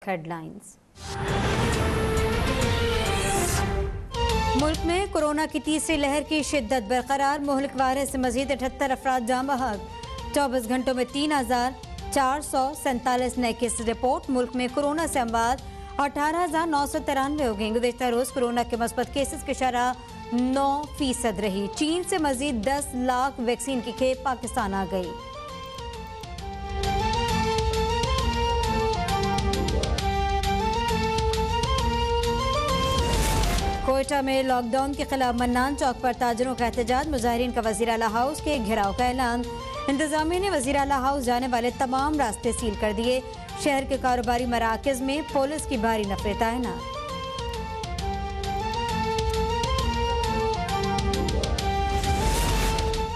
Headlines. मुल्क में corona की तीसरी लहर की शिद्दत बरकरार। मुल्क वायरस से मजीद 78 अफराद जाम बहक। 24 घंटों में 3,447 नए केस रिपोर्ट। मुल्क में कोरोना से अमवात 18,993 हो गई। गुज़श्ता रोज कोरोना के मस्बत केसेस की शरह 9% रही। चीन से मजीद 10 लाख वैक्सीन की खेप पाकिस्तान आ गई। कोयटा में लॉकडाउन के खिलाफ मन्नान चौक पर ताजरों का एहतजाज। मुजाहिरीन का वज़ीर आला हाउस के घेराव का ऐलान। इंतजामिया ने वज़ीर आला हाउस जाने वाले तमाम रास्ते सील कर दिए। शहर के कारोबारी मराकज़ में पुलिस की भारी नफरी तैनात।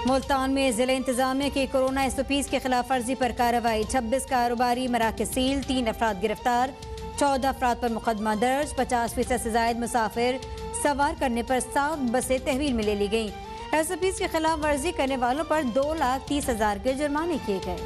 मुल्तान में जिला इंतजामिया की कोरोना SOPs के खिलाफ वर्जी पर कार्रवाई। 26 कारोबारी मराकज़ सील, 3 अफराद गिरफ्तार, 14 अफराद पर मुकदमा दर्ज। 50% से जायद मुसाफिर सवार करने पर 7 बसें तहवील में ले ली गईं। SOPs के खिलाफ वर्जी करने वालों पर 2,30,000 के जुर्माने किए गए।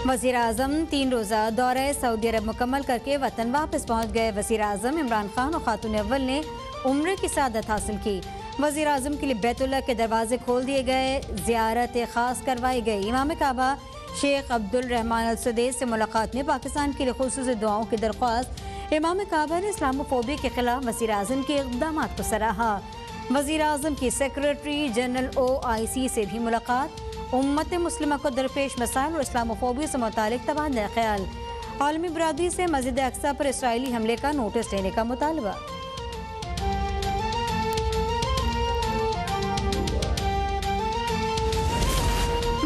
वज़ीर आज़म 3 रोज़ा दौरे सऊदी अरब मुकम्मल करके वतन वापस पहुँच गए। वज़ीर आज़म इमरान खान और खातून अव्वल ने उम्र की सआदत हासिल की। वज़ीर आज़म के लिए बैतुल्लाह के दरवाजे खोल दिए गए। ज़ियारत खास करवाई गई। इमाम काबा शेख अब्दुल रहमान अल सुदैस से मुलाकात में पाकिस्तान के लिए खुसूसी दुआओं की दरख्वास्त। इमाम काबा ने इस्लामोफोबिया के खिलाफ वज़ीर आज़म के इक़दामात को सराहा। वज़ीर आज़म की सेक्रेटरी जनरल OIC से भी मुलाकात। उम्मत मुस्लिमा को दरपेश मसाइल और इस्लामोफोबिया से मुतालिक तबादला ख्याल। आलमी बरादरी से मस्जिद अक्सा पर इसराइली हमले का नोटिस लेने का मुतालबा।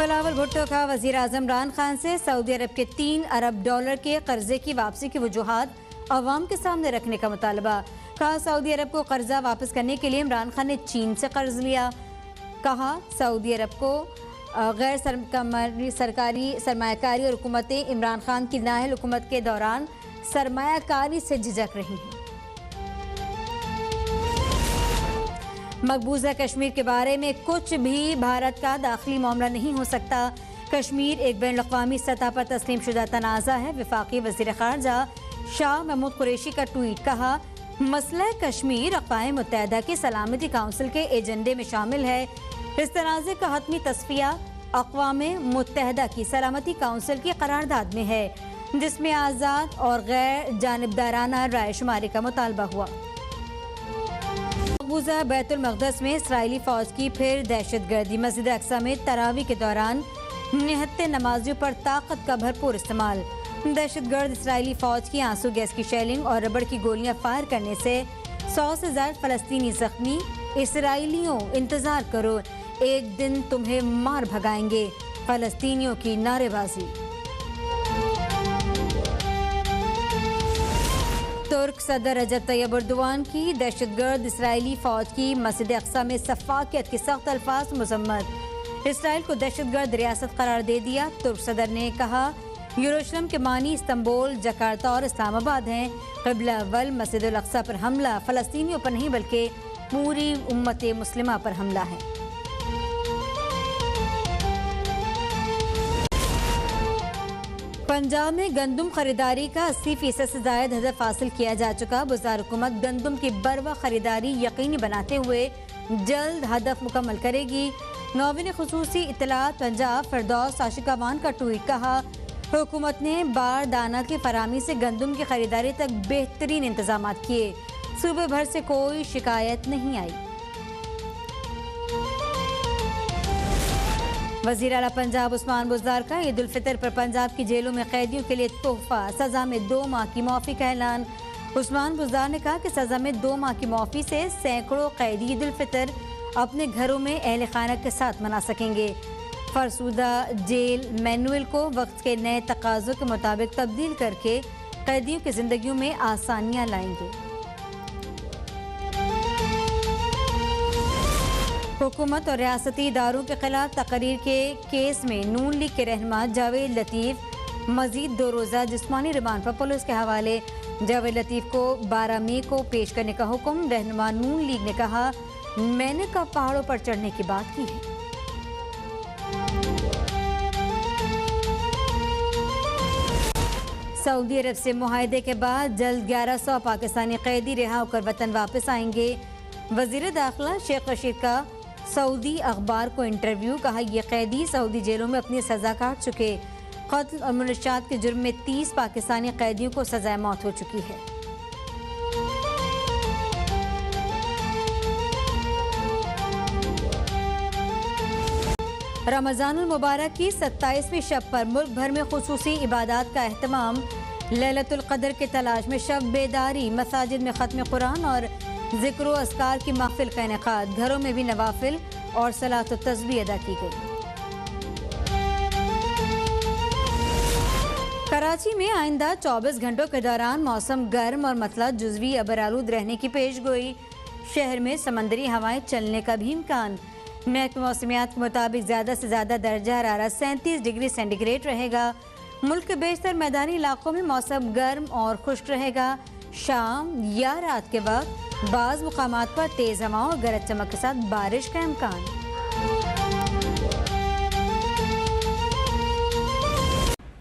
बिलावल भुट्टो का वज़ीर आज़म इमरान खान से सऊदी अरब के 3 अरब डॉलर के कर्जे की वापसी की वजूहात अवाम के सामने रखने का मुतालबा। कहा सऊदी अरब को कर्जा वापस करने के लिए इमरान खान ने चीन से कर्ज लिया। कहा सऊदी अरब को गैर सरकारी सरमायाकारी और हुकूमतें इमरान खान की नाअहल हुकूमत के दौरान सरमायाकारी से झिझक रही हैं। मकबूजा कश्मीर के बारे में कुछ भी भारत का दाखिली मामला नहीं हो सकता। कश्मीर एक बैनुल-अक़वामी सतह पर तस्लीम शुदा तनाज़ा है। वफाकी वज़ीर ख़ारजा शाह महमूद कुरैशी का ट्वीट। कहा मसला कश्मीर अक़वाम मुत्तहिदा की सलामती काउंसिल के एजेंडे में शामिल है। इस तनाज़े का हतमी तस्फ़िया अक़वाम मुत्तहिदा की सलामती काउंसिल की करारदाद में है, जिसमें आज़ाद और गैर जानिबदाराना राय शुमारी का मुतालबा हुआ। मकबूजा बैतुल मक़दस में इसराइली फ़ौज की फिर दहशतगर्दी। मस्जिद अक्सा में तरावी के दौरान निहत्ते नमाजियों पर ताकत का भरपूर इस्तेमाल। दहशतगर्द इसराइली फ़ौज की आंसू गैस की शेलिंग और रबड़ की गोलियां फायर करने से 100 से ज़्यादा फ़लस्तीनी ज़ख्मी। इसराइलियों इंतज़ार करो, एक दिन तुम्हें मार भगाएंगे। फ़लस्तीनियों की नारेबाजी। तुर्क सदर रजब तैयब एर्दोगान की दहशतगर्द इसराइली फ़ौज की मस्जिद अक्सा में सफ़ाकियत की सख्त अल्फाज मज़म्मत। इसराइल को दहशतगर्द रियासत करार दे दिया। तुर्क सदर ने कहा यरूशलेम के मानी इस्तांबुल, जकार्ता और इस्लामाबाद हैं। क़िबला अव्वल मस्जिद अल अक्सा पर हमला फ़लस्तीनियों पर नहीं बल्कि पूरी उम्मत मुस्लिमा पर हमला है। पंजाब में गंदम खरीदारी का 80% से ज़ायद हदफ हासिल किया जा चुका। वज़ारत हुकूमत गंदम की बरवक्त खरीदारी यकीनी बनाते हुए जल्द हदफ मुकम्मल करेगी। नौवीन खुसूसी इत्तलात पंजाब फिरदौस आशिकावान का ट्वीट। कहा हुकूमत ने बार दाना की फरामी से गंदम की खरीदारी तक बेहतरीन इंतजाम किए। सूबे भर से कोई शिकायत नहीं आई। वज़ीर आला पंजाब उस्मान बुज़दार का ईद उल फितर पर पंजाब की जेलों में कैदियों के लिए तोहफा, सज़ा में 2 माह की माफ़ी का ऐलान। उस्मान बुज़दार ने कहा कि सज़ा में 2 माह की माफ़ी से सैकड़ों कैदी ईद उल फितर अपने घरों में अहल खाना के साथ मना सकेंगे। फरसुदा जेल मैनुअल को वक्त के नए तकाज़ों के मुताबिक तब्दील करके कैदियों की ज़िंदगियों में आसानियाँ लाएंगे। हुकूमत और रियासती इदारों के खिलाफ तकरीर के केस में नून लीग के रहनुमा जावेद लतीफ़ मजीद 2 रोज़ा जिस्मानी रिमांड पर पुलिस के हवाले। जावेद लतीफ़ को 12 मई को पेश करने का हुक्म। रहनुमा नून लीग ने कहा मैंने कब पहाड़ों पर चढ़ने की बात की है। सऊदी अरब से मुआहदे के बाद जल्द 1100 पाकिस्तानी कैदी रिहा होकर वतन वापस आएंगे। वजीर दाखिला शेख रशीद का सऊदी अखबार को इंटरव्यू। कहा, ये कैदी सऊदी जेलों में अपनी सज़ा काट चुके। कत्ल और मुनशात के जुर्म में 30 पाकिस्तानी कैदियों को सज़ाए मौत हो चुकी है। रमज़ानुल मुबारक की 27वीं शब पर मुल्क भर में खुसूसी इबादत का एहतमाम। लैलतुल क़द्र की तलाश में शब बेदारी, मसाजिद में ख़त्म कुरान और ज़िक्र व अस्कार की महफिल का इनेकाद। घरों में भी नवाफिल और सलात व तस्बीह अदा की गई। कराची में आइंदा 24 घंटों के दौरान मौसम गर्म और मतला जुज़वी अबरालूद रहने की पेशगोई। शहर में समंदरी हवाएं चलने का भी इम्कान। महकमा मौसमियात के मुताबिक ज़्यादा से ज़्यादा दर्जा हरारत 37 डिग्री सेंटीग्रेड रहेगा। मुल्क के बेशतर मैदानी इलाकों में मौसम गर्म और खुश्क रहेगा। शाम या रात के वक्त बाज़ मुकामात पर तेज़ हवाओं और गरज चमक के साथ बारिश का इम्कान।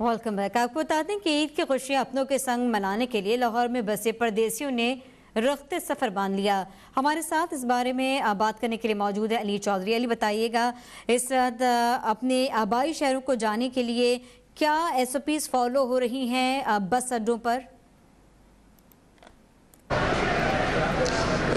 Welcome back. आपको बता दें कि ईद की खुशियाँ अपनों के संग मनाने के लिए लाहौर में बसे परदेसियों ने रख्ते सफ़र बांध लिया। हमारे साथ इस बारे में बात करने के लिए मौजूद है अली चौधरी। अली, बताइएगा, इस वक्त अपने आबाई शहरों को जाने के लिए क्या SOPs फॉलो हो रही हैं बस अड्डों पर?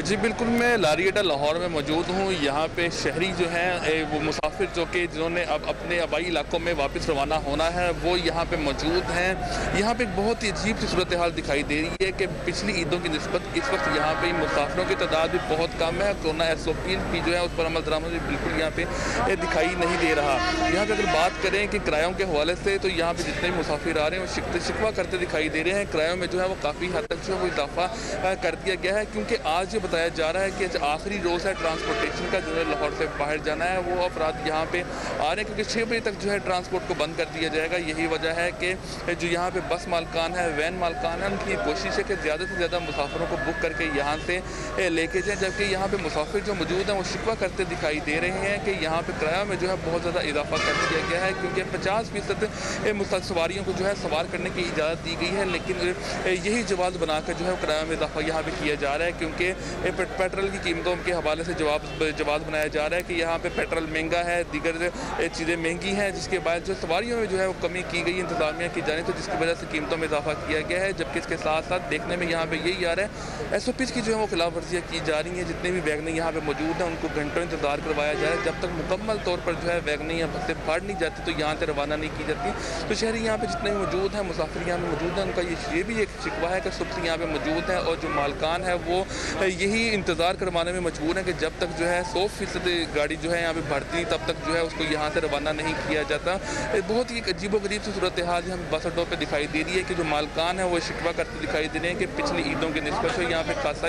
जी बिल्कुल, मैं लारी अड्डा लाहौर में मौजूद हूँ। यहाँ पे शहरी जो हैं वो मुसाफिर जो कि जिन्होंने अब अपने आबाई इलाकों में वापस रवाना होना है वो यहाँ पे मौजूद हैं। यहाँ पे एक बहुत ही अजीब सी सूरत हाल दिखाई दे रही है कि पिछली ईदों की निस्बत इस वक्त यहाँ पे मुसाफिरों की तादाद भी बहुत कम है। कोरोना SOPs भी जो है उस पर अमल दरामद बिल्कुल यहाँ पे दिखाई नहीं दे रहा। यहाँ पर अगर बात करें कि किरायों के हवाले से, तो यहाँ पर जितने भी मुसाफिर आ रहे हैं वो शिकवा करते दिखाई दे रहे हैं। किरायों में जो है वो काफ़ी हद तक जो है वो इजाफा कर दिया गया है, क्योंकि आज बताया जा रहा है कि आखिरी रोज़ है ट्रांसपोर्टेशन का, जो है लाहौर से बाहर जाना है वो अफराद यहाँ पे आ रहे हैं, क्योंकि 6 बजे तक जो है ट्रांसपोर्ट को बंद कर दिया जाएगा। यही वजह है कि जो यहाँ पे बस मालकान है, वैन मालकान है, उनकी कोशिश है कि ज़्यादा से ज़्यादा मुसाफिरों को बुक करके यहाँ से लेके जाएँ। जबकि यहाँ पे मुसाफिर जो मौजूद हैं वो शिकवा करते दिखाई दे रहे हैं कि यहाँ पे किराया में जो है बहुत ज़्यादा इजाफा कर दिया गया है, क्योंकि 50% सवारियों को जो है सवार करने की इजाज़त दी गई है। लेकिन यही जवाब बनाकर जो है किराया में इजाफा यहाँ पे किया जा रहा है, क्योंकि पेट्रोल की कीमतों के हवाले से जवाब बनाया जा रहा है कि यहाँ पे पेट्रोल महंगा है, दीगर चीज़ें महंगी हैं, जिसके बाद जो सवारियों में जो है वो कमी की गई इंतजामिया की जाने, तो जिसकी वजह से कीमतों में इजाफा किया गया है। जबकि इसके साथ साथ देखने में यहाँ पे यही आ रहा है SOPs की जो है वो खिलाफ वर्जियाँ की जा रही हैं। जितने भी वैगनें यहाँ पे मौजूद हैं उनको घंटों इंतजार करवाया जा रहा है। जब तक मुकम्मल तौर पर जो है वैगनें या बसें फाड़ नहीं जाती तो यहाँ से रवाना नहीं की जाती। तो शहरी यहाँ पे जितने भी मौजूद हैं, मुसाफिर यहाँ पे मौजूद हैं, उनका ये भी एक शिकवा है कि सुबह से यहाँ पे मौजूद है और जो मालकान है वो यही इंतज़ार करवाने में मजबूर है कि जब तक जो है 100% गाड़ी जो है यहाँ पे भरती नहीं तब तक जो है उसको यहाँ से रवाना नहीं किया जाता। बहुत ही अजीबोगरीब सी सूरत हाल यहाँ बस अड्डों पर दिखाई दे रही है कि जो मालकान है वो शिकवा करते दिखाई दे रहे हैं कि पिछली ईदों के निस्बत से यहाँ पे खासा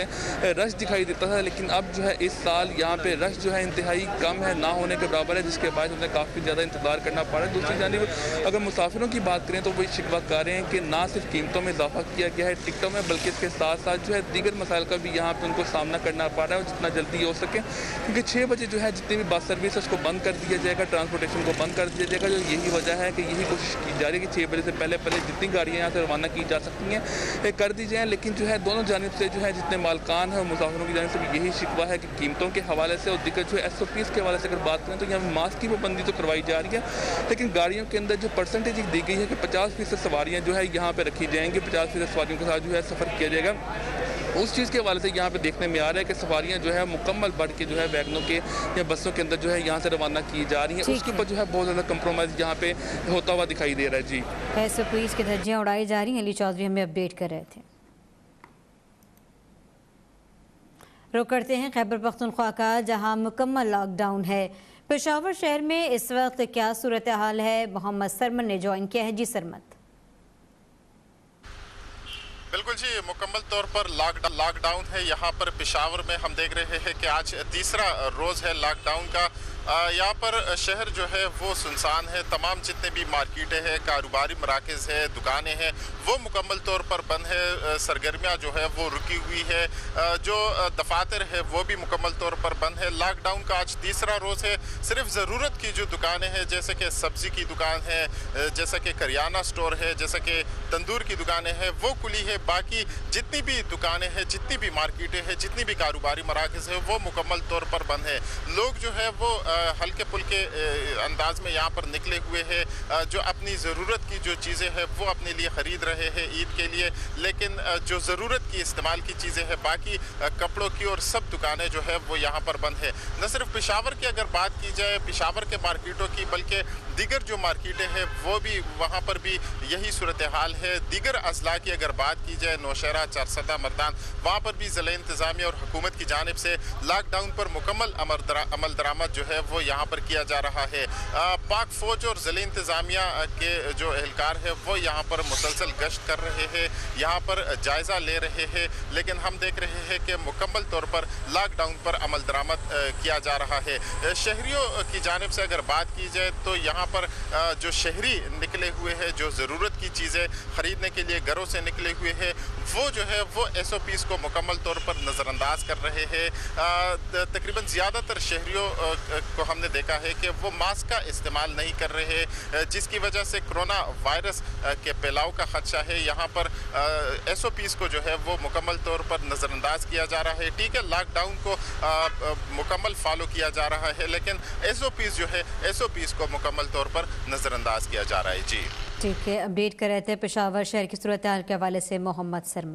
रश दिखाई देता था, लेकिन अब जो है इस साल यहाँ पे रश जो है इंतहाई कम है, ना होने के बराबर है, जिसके बाद उन्हें काफ़ी ज़्यादा इंतजार करना पड़ा है। दूसरी जानिब अगर मुसाफिरों की बात करें तो वही शिकवा कर रहे हैं कि ना सिर्फ कीमतों में इजाफा किया गया है टिकटों में, बल्कि इसके साथ साथ जो है दीगर मसाइल का भी यहाँ पे उनको सामना करना पड़ रहा है, और जितना जल्दी हो सके, क्योंकि 6 बजे जो है जितनी भी बस सर्विस उसको बंद कर दिया जाएगा, ट्रांसपोर्टेशन को बंद कर दिया जाएगा। जो यही वजह है कि यही कोशिश की जा रही है कि 6 बजे से पहले जितनी गाड़ियाँ यहाँ से रवाना की जा सकती हैं कर दी जाएँ। लेकिन जो है दोनों जानिब से जो है जितने मालकान हैं और मुसाफिरों की जानिब से भी यही शिकवा है कि कीमतों के हवाले से और दिक्कत जो है SOPs के हवाले से अगर बात करें तो यहाँ मास्क की पाबंदी तो करवाई जा रही है, लेकिन गाड़ियों के अंदर जो परसेंटेज दी गई है कि 50% सवारियाँ जो है यहाँ पर रखी जाएंगी, 50% सवारियों के साथ जो है सफ़र किया जाएगा। उस चीज़ के हवाले से यहाँ पे देखने में आ रहा है कि सवारियाँ जो है मुकम्मल बढ़ के जो है वैगनों के या बसों के अंदर जो है यहाँ से रवाना की जा रही हैं। उसके ऊपर जो है बहुत ज़्यादा कंप्रोमाइज़ यहाँ पे होता हुआ दिखाई दे रहा है। जी, SOPs की धज्जियाँ उड़ाई जा रही हैं। अली चौधरी हमें अपडेट कर रहे थे। रुक करते हैं खैबर पख्तूनख्वा का, जहाँ मुकम्मल लॉकडाउन है। पेशावर शहर में इस वक्त क्या सूरत हाल है? मोहम्मद सरमद ने ज्वाइन किया है। जी सरमद। बिल्कुल जी, मुकम्मल तौर पर लॉकडाउन है यहाँ पर पेशावर में। हम देख रहे हैं कि आज तीसरा रोज़ है लॉकडाउन का। यहाँ पर शहर जो है वो सुनसान है। तमाम जितने भी मार्केटें हैं, कारोबारी मराकज़ है, दुकानें हैं, वो मुकम्मल तौर पर बंद है। सरगर्मियाँ जो है वो रुकी हुई है। जो दफातर है वो भी मुकम्मल तौर पर बंद है। लॉकडाउन का आज तीसरा रोज़ है। सिर्फ ज़रूरत की जो दुकानें हैं, जैसे कि सब्ज़ी की दुकान है, जैसा कि करियाना स्टोर है, जैसा कि तंदूर की दुकानें हैं, वो खुली है। बाकी जितनी भी दुकानें हैं, जितनी भी मार्केटें हैं, जितनी भी कारोबारी मराकज़ है, वो मुकम्मल तौर पर बंद है। लोग जो है वो हल्के फुल्के अंदाज में यहाँ पर निकले हुए हैं। जो अपनी ज़रूरत की जो चीज़ें हैं वो अपने लिए ख़रीद रहे हैं ईद के लिए, लेकिन जो ज़रूरत की इस्तेमाल की चीज़ें हैं, बाकी कपड़ों की और सब दुकानें जो है वो यहाँ पर बंद है। न सिर्फ पेशावर की अगर बात की जाए, पेशावर के मार्केटों की, बल्कि दीगर जो मार्केटें हैं वो भी, वहाँ पर भी यही सूरत हाल है। दीगर अजला की अगर बात की जाए, नौशहरा, चारसदा, मर्दान, वहाँ पर भी ज़िला इंतज़ामिया और हुकूमत की जानिब से लॉकडाउन पर मुकम्मल अमल दरामद जो है वो यहाँ पर किया जा रहा है। पाक फ़ौज और ज़िला इंतज़ामिया के जो एहलकार है वो यहाँ पर मुसलसल गश्त कर रहे हैं, यहाँ पर जायज़ा ले रहे हैं, लेकिन हम देख रहे हैं कि मुकम्मल तौर पर लॉकडाउन पर अमल दरामद किया जा रहा है। शहरियों की जानिब से अगर बात की जाए तो यहाँ पर जो शहरी निकले हुए हैं, जो ज़रूरत की चीज़ें ख़रीदने के लिए घरों से निकले हुए हैं, वो जो है वो SOPs को मुकम्मल तौर पर नज़रअंदाज कर रहे हैं। तकरीबन ज़्यादातर शहरियों को हमने देखा है कि वो मास्क का इस्तेमाल नहीं कर रहे हैं, जिसकी वजह से कोरोना वायरस के फैलाव का ख़दशा है। यहाँ पर SOPs को जो है वो मुकम्मल तौर पर नज़रअंदाज किया जा रहा है। ठीक है, लॉकडाउन को मुकम्मल फॉलो किया जा रहा है, लेकिन SOPs जो है, SOPs को मुकम्मल तौर पर नज़रअंदाज किया जा रहा है। जी ठीक है, अपडेट कर रहे थे पेशावर शहर की सूरत हाल के हवाले से मोहम्मद सरमद।